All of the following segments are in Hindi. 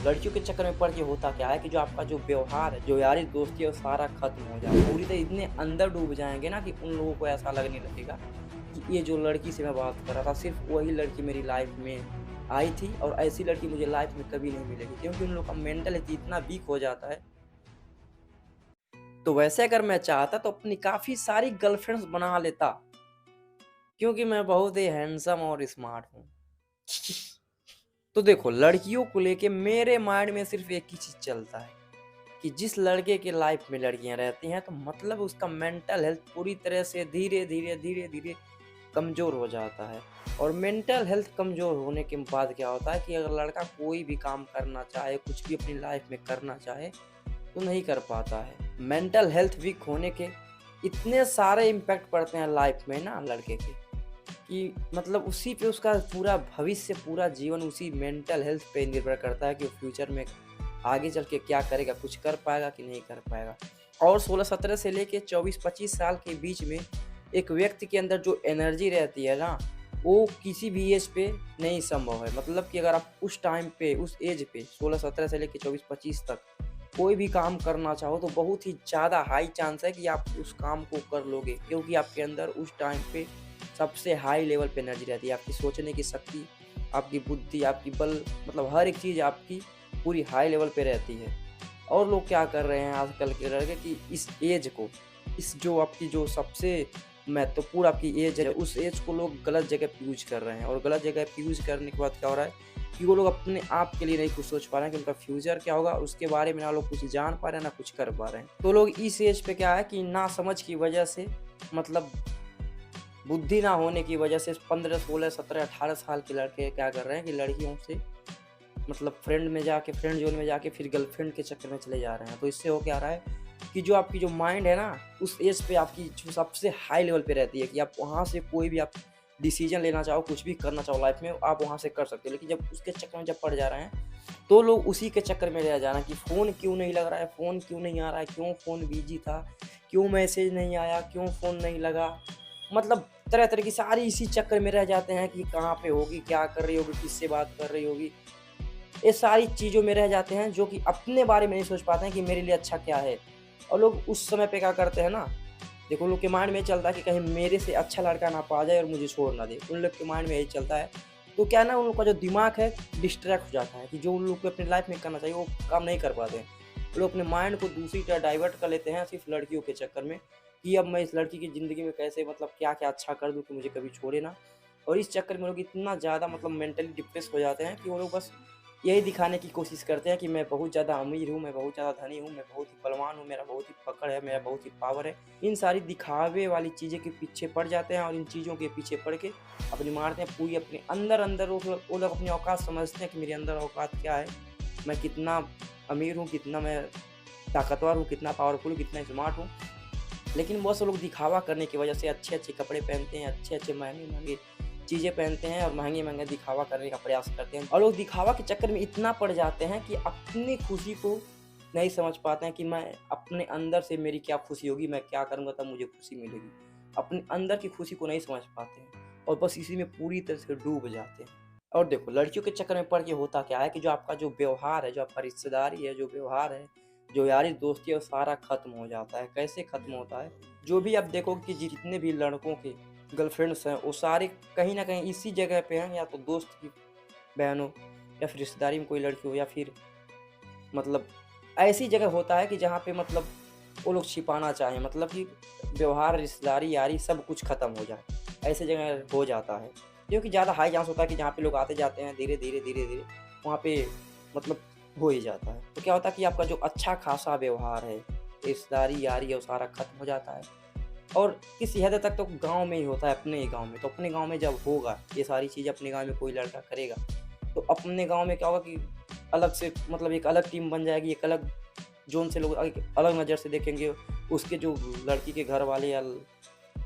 लड़कियों के चक्कर में पड़ के होता क्या है कि जो आपका जो व्यवहार है, जो यारी दोस्ती है, वो सारा खत्म हो जाए। पूरी तरह इतने अंदर डूब जाएँगे ना कि उन लोगों को ऐसा लगने लगेगा कि ये जो लड़की से मैं बात कर रहा था, सिर्फ़ वही लड़की मेरी लाइफ़ में आई थी और ऐसी लड़की मुझे लाइफ़ में कभी नहीं मिलेगी। क्योंकि उन लोग का मेंटालिटी इतना वीक हो जाता है। तो वैसे अगर मैं चाहता तो अपनी काफ़ी सारी गर्लफ्रेंड्स बना लेता, क्योंकि मैं बहुत ही हैंडसम और स्मार्ट हूँ। तो देखो, लड़कियों को लेके मेरे माइंड में सिर्फ़ एक ही चीज़ चलता है कि जिस लड़के के लाइफ़ में लड़कियाँ रहती हैं, तो मतलब उसका मेंटल हेल्थ पूरी तरह से धीरे-धीरे कमज़ोर हो जाता है। और मेंटल हेल्थ कमज़ोर होने के बाद क्या होता है कि अगर लड़का कोई भी काम करना चाहे, कुछ भी अपनी लाइफ़ में करना चाहे, तो नहीं कर पाता है। मेंटल हेल्थ वीक होने के इतने सारे इम्पैक्ट पड़ते हैं लाइफ़ में ना लड़के के, कि मतलब उसी पे उसका पूरा भविष्य, पूरा जीवन उसी मेंटल हेल्थ पे निर्भर करता है कि वो फ्यूचर में आगे चल के क्या करेगा, कुछ कर पाएगा कि नहीं कर पाएगा। और 16-17 से लेके 24-25 साल के बीच में एक व्यक्ति के अंदर जो एनर्जी रहती है ना, वो किसी भी एज पे नहीं संभव है। मतलब कि अगर आप उस टाइम पे, उस एज पे 16-17 से लेके 24-25 तक कोई भी काम करना चाहो, तो बहुत ही ज़्यादा हाई चांस है कि आप उस काम को कर लोगे, क्योंकि आपके अंदर उस टाइम पे सबसे हाई लेवल पे एनर्जी रहती है। आपकी सोचने की शक्ति, आपकी बुद्धि, आपकी बल, मतलब हर एक चीज़ आपकी पूरी हाई लेवल पे रहती है। और लोग क्या कर रहे हैं आजकल के लड़के कि इस एज को, इस जो आपकी जो सबसे महत्वपूर्ण आपकी एज है, उस एज को लोग गलत जगह पे यूज़ कर रहे हैं। और गलत जगह पे यूज़ करने के बाद क्या हो रहा है कि वो लोग अपने आप के लिए नहीं कुछ सोच पा रहे हैं कि उनका फ्यूचर क्या होगा, उसके बारे में ना लोग कुछ जान पा रहे हैं, ना कुछ कर पा रहे हैं। तो लोग इस एज पे क्या है कि नासमझ की वजह से, मतलब बुद्धि ना होने की वजह से 15, 16, 17, 18 साल के लड़के क्या कर रहे हैं कि लड़कियों से मतलब फ्रेंड ज़ोन में जाके फिर गर्लफ्रेंड के चक्कर में चले जा रहे हैं। तो इससे हो क्या रहा है कि जो आपकी जो माइंड है ना, उस एज पे आपकी जो सबसे हाई लेवल पे रहती है कि आप वहाँ से कोई भी आप डिसीज़न लेना चाहो, कुछ भी करना चाहो लाइफ़ में, आप वहाँ से कर सकते हो। लेकिन जब उसके चक्कर में जब पड़ जा रहे हैं, तो लोग उसी के चक्कर में रह जा रहे हैं कि फ़ोन क्यों नहीं लग रहा है, फ़ोन क्यों नहीं आ रहा है, क्यों फ़ोन बिज़ी था, क्यों मैसेज नहीं आया, क्यों फ़ोन नहीं लगा। मतलब तरह-तरह की सारी इसी चक्कर में रह जाते हैं कि कहाँ पे होगी, क्या कर रही होगी, किससे बात कर रही होगी। ये सारी चीज़ों में रह जाते हैं जो कि अपने बारे में नहीं सोच पाते हैं कि मेरे लिए अच्छा क्या है। और लोग उस समय पे क्या करते हैं ना, देखो उन लोग के माइंड में ये चलता है कि कहीं मेरे से अच्छा लड़का ना पा जाए और मुझे छोड़ ना दे। उन लोग के माइंड में यही चलता है। तो क्या है ना, उन लोग का जो दिमाग है डिस्ट्रैक्ट हो जाता है कि जो उन लोग को अपनी लाइफ़ में करना चाहिए वो काम नहीं कर पाते हैं। वो लोग अपने माइंड को दूसरी तरफ डाइवर्ट कर लेते हैं सिर्फ़ लड़कियों के चक्कर में कि अब मैं इस लड़की की ज़िंदगी में कैसे, मतलब क्या-क्या अच्छा कर दूँ कि मुझे कभी छोड़े ना। और इस चक्कर में लोग इतना ज़्यादा मतलब मेंटली डिप्रेस हो जाते हैं कि वो लोग बस यही दिखाने की कोशिश करते हैं कि मैं बहुत ज़्यादा अमीर हूँ, मैं बहुत ज़्यादा धनी हूँ, मैं बहुत ही बलवान हूँ, मेरा बहुत ही पकड़ है, मेरा बहुत ही पावर है। इन सारी दिखावे वाली चीज़ें के पीछे पड़ जाते हैं और इन चीज़ों के पीछे पड़ के अपनी मारते हैं पूरी अपने अंदर-अंदर। वो लोग अपनी औकात समझते हैं कि मेरे अंदर औकात क्या है, मैं कितना अमीर हूँ, कितना मैं ताकतवर हूँ, कितना पावरफुल हूँ, कितना स्मार्ट हूँ। लेकिन बहुत से लोग दिखावा करने की वजह से अच्छे-अच्छे कपड़े पहनते हैं, अच्छे-अच्छे महँगे-महँगे चीज़ें पहनते हैं और महँगे-महँगे दिखावा करने का प्रयास करते हैं। और लोग दिखावा के चक्कर में इतना पड़ जाते हैं कि अपनी खुशी को नहीं समझ पाते हैं कि मैं अपने अंदर से मेरी क्या खुशी होगी, मैं क्या करूँगा तब मुझे खुशी मिलेगी। अपने अंदर की खुशी को नहीं समझ पाते हैं और बस इसी में पूरी तरह से डूब जाते हैं। और देखो, लड़कियों के चक्कर में पड़ के होता क्या है कि जो आपका जो व्यवहार है, जो आपका रिश्तेदारी है, जो व्यवहार है, जो यारी दोस्ती है, वो सारा खत्म हो जाता है। कैसे खत्म होता है? जो भी आप देखोगे कि जितने भी लड़कों के गर्लफ्रेंड्स हैं, वो सारे कहीं न कहीं इसी जगह पे हैं, या तो दोस्त की बहन हो, या फिर रिश्तेदारी में कोई लड़की हो, या फिर मतलब ऐसी जगह होता है कि जहाँ पे मतलब वो लोग छिपाना चाहें, मतलब कि व्यवहार, रिश्तेदारी, यारी सब कुछ खत्म हो जाए। ऐसी जगह हो जाता है। क्योंकि ज़्यादा हाई चांस होता है कि जहाँ पे लोग आते-जाते हैं धीरे-धीरे, वहाँ पे मतलब हो ही जाता है। तो क्या होता है कि आपका जो अच्छा खासा व्यवहार है, रिश्तेदारी, यारी है, वो सारा खत्म हो जाता है। और किसी हद तक तो गाँव में ही होता है, अपने ही गाँव में। तो अपने गाँव में जब होगा, ये सारी चीज़ें अपने गाँव में कोई लड़का करेगा, तो अपने गाँव में क्या होगा कि अलग से मतलब एक अलग टीम बन जाएगी, एक अलग ज़ोन से लोग एक अलग नज़र से देखेंगे। उसके जो लड़की के घर वाले या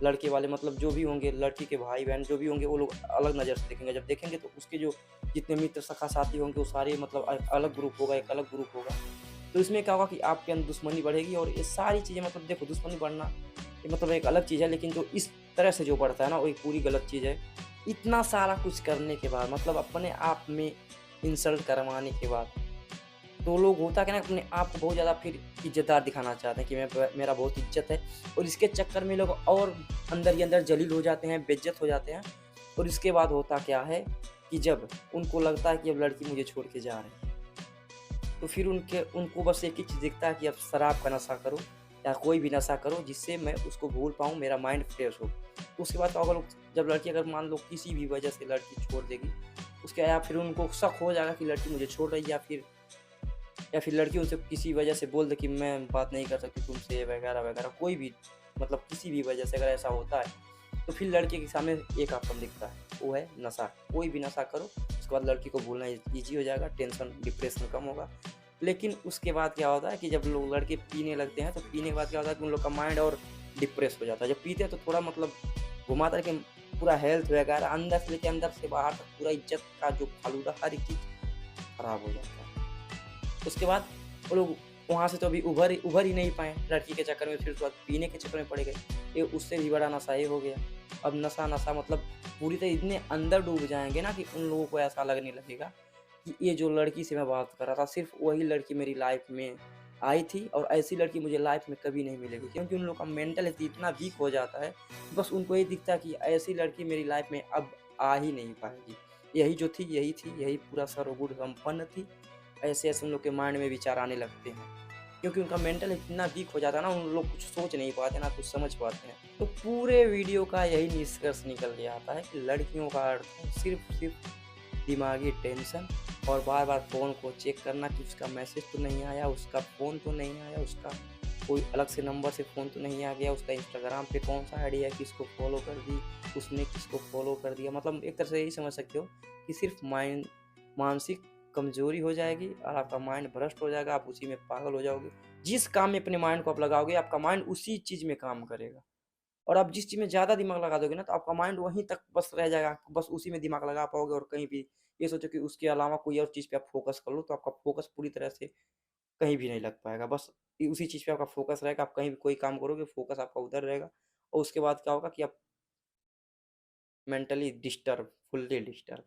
लड़के वाले, मतलब जो भी होंगे, लड़की के भाई-बहन जो भी होंगे, वो लोग अलग नज़र से देखेंगे। जब देखेंगे तो उसके जो जितने मित्र, सखा, साथी होंगे, वो सारे मतलब अलग ग्रुप होगा, एक अलग ग्रुप होगा। तो इसमें क्या होगा कि आपके अंदर दुश्मनी बढ़ेगी और ये सारी चीज़ें, मतलब देखो, दुश्मनी बढ़ना ये मतलब एक अलग चीज़ है, लेकिन जो इस तरह से जो बढ़ता है ना, वो एक पूरी गलत चीज़ है। इतना सारा कुछ करने के बाद, मतलब अपने आप में इंसल्ट करवाने के बाद, तो लोग होता क्या है ना अपने आप को बहुत ज़्यादा फिर इज़्ज़तदार दिखाना चाहते हैं कि मेरा बहुत इज़्ज़त है और इसके चक्कर में लोग और अंदर ही अंदर ज़लील हो जाते हैं, बेइज़्ज़त हो जाते हैं और इसके बाद होता क्या है कि जब उनको लगता है कि अब लड़की मुझे छोड़ के जा रही है, तो फिर उनको बस एक ही चीज़ दिखता है कि अब शराब का नशा करो या कोई भी नशा करो जिससे मैं उसको भूल पाऊँ, मेरा माइंड फ्रेश हो। उसके बाद क्या होगा लोग जब लड़की अगर मान लो किसी भी वजह से लड़की छोड़ देगी, उसके या फिर उनको शक हो जाएगा कि लड़की मुझे छोड़ रही है या फिर लड़की उनसे किसी वजह से बोल दे कि मैं बात नहीं कर सकती तुमसे वगैरह-वगैरह कोई भी मतलब किसी भी वजह से अगर ऐसा होता है, तो फिर लड़के के सामने एक ऑप्शन दिखता है, वो है नशा। कोई भी नशा करो, उसके बाद लड़की को भूलना ईज़ी हो जाएगा, टेंशन, डिप्रेशन कम होगा। लेकिन उसके बाद क्या होता है कि जब लोग लड़के पीने लगते हैं, तो पीने के बाद क्या होता है कि उन लोग का माइंड और डिप्रेस हो जाता है। जब पीते हैं तो थोड़ा मतलब घुमाता है कि पूरा हेल्थ वगैरह अंदर से लेके अंदर से बाहर तक पूरा इज़्ज़त का जो फालूदा हर एक चीज़ खराब हो जाता है। उसके बाद वो लोग वहाँ से तो अभी उभर ही नहीं पाए लड़की के चक्कर में, फिर उसके बाद पीने के चक्कर में पड़ गए। ये उससे भी बड़ा नशा ये हो गया। अब नशा मतलब पूरी तरह इतने अंदर डूब जाएँगे ना कि उन लोगों को ऐसा लगने लगेगा कि ये जो लड़की से मैं बात कर रहा था, सिर्फ़ वही लड़की मेरी लाइफ़ में आई थी और ऐसी लड़की मुझे लाइफ़ में कभी नहीं मिलेगी। क्योंकि उन लोग का मेंटल हेल्थ इतना वीक हो जाता है, बस उनको ये दिखता है कि ऐसी लड़की मेरी लाइफ़ में अब आ ही नहीं पाएगी। यही जो थी, यही थी, यही पूरा सर्वगुण संपन्न थी। ऐसे-ऐसे उन लोग के माइंड में विचार आने लगते हैं। क्योंकि उनका मेंटल इतना वीक हो जाता है ना, उन लोग कुछ सोच नहीं पाते, ना कुछ समझ पाते हैं। तो पूरे वीडियो का यही निष्कर्ष निकल के आता है कि लड़कियों का अर्थ है सिर्फ़ दिमागी टेंशन और बार-बार फ़ोन को चेक करना कि उसका मैसेज तो नहीं आया, उसका फ़ोन तो नहीं आया, उसका कोई अलग से नंबर से फ़ोन तो नहीं आ गया, उसका इंस्टाग्राम पे कौन-सा आईडी है, किसको फ़ॉलो कर दी, उसने किसको फ़ॉलो कर दिया। मतलब एक तरह से यही समझ सकते हो कि सिर्फ़ मानसिक कमज़ोरी हो जाएगी और आपका माइंड भ्रष्ट हो जाएगा, आप उसी में पागल हो जाओगे। जिस काम में अपने माइंड को आप लगाओगे, आपका माइंड उसी चीज़ में काम करेगा। और आप जिस चीज़ में ज़्यादा दिमाग लगा दोगे ना, तो आपका माइंड वहीं तक बस रह जाएगा, बस उसी में दिमाग लगा पाओगे और कहीं भी ये सोचो कि उसके अलावा कोई और चीज़ पे आप फ़ोकस कर लो, तो आपका फ़ोकस पूरी तरह से कहीं भी नहीं लग पाएगा। बस उसी चीज़ पे आपका फ़ोकस रहेगा, आप कहीं भी कोई काम करोगे, फ़ोकस आपका उधर रहेगा और उसके बाद क्या होगा कि आप मेंटली डिस्टर्ब, फुल्ली डिस्टर्ब।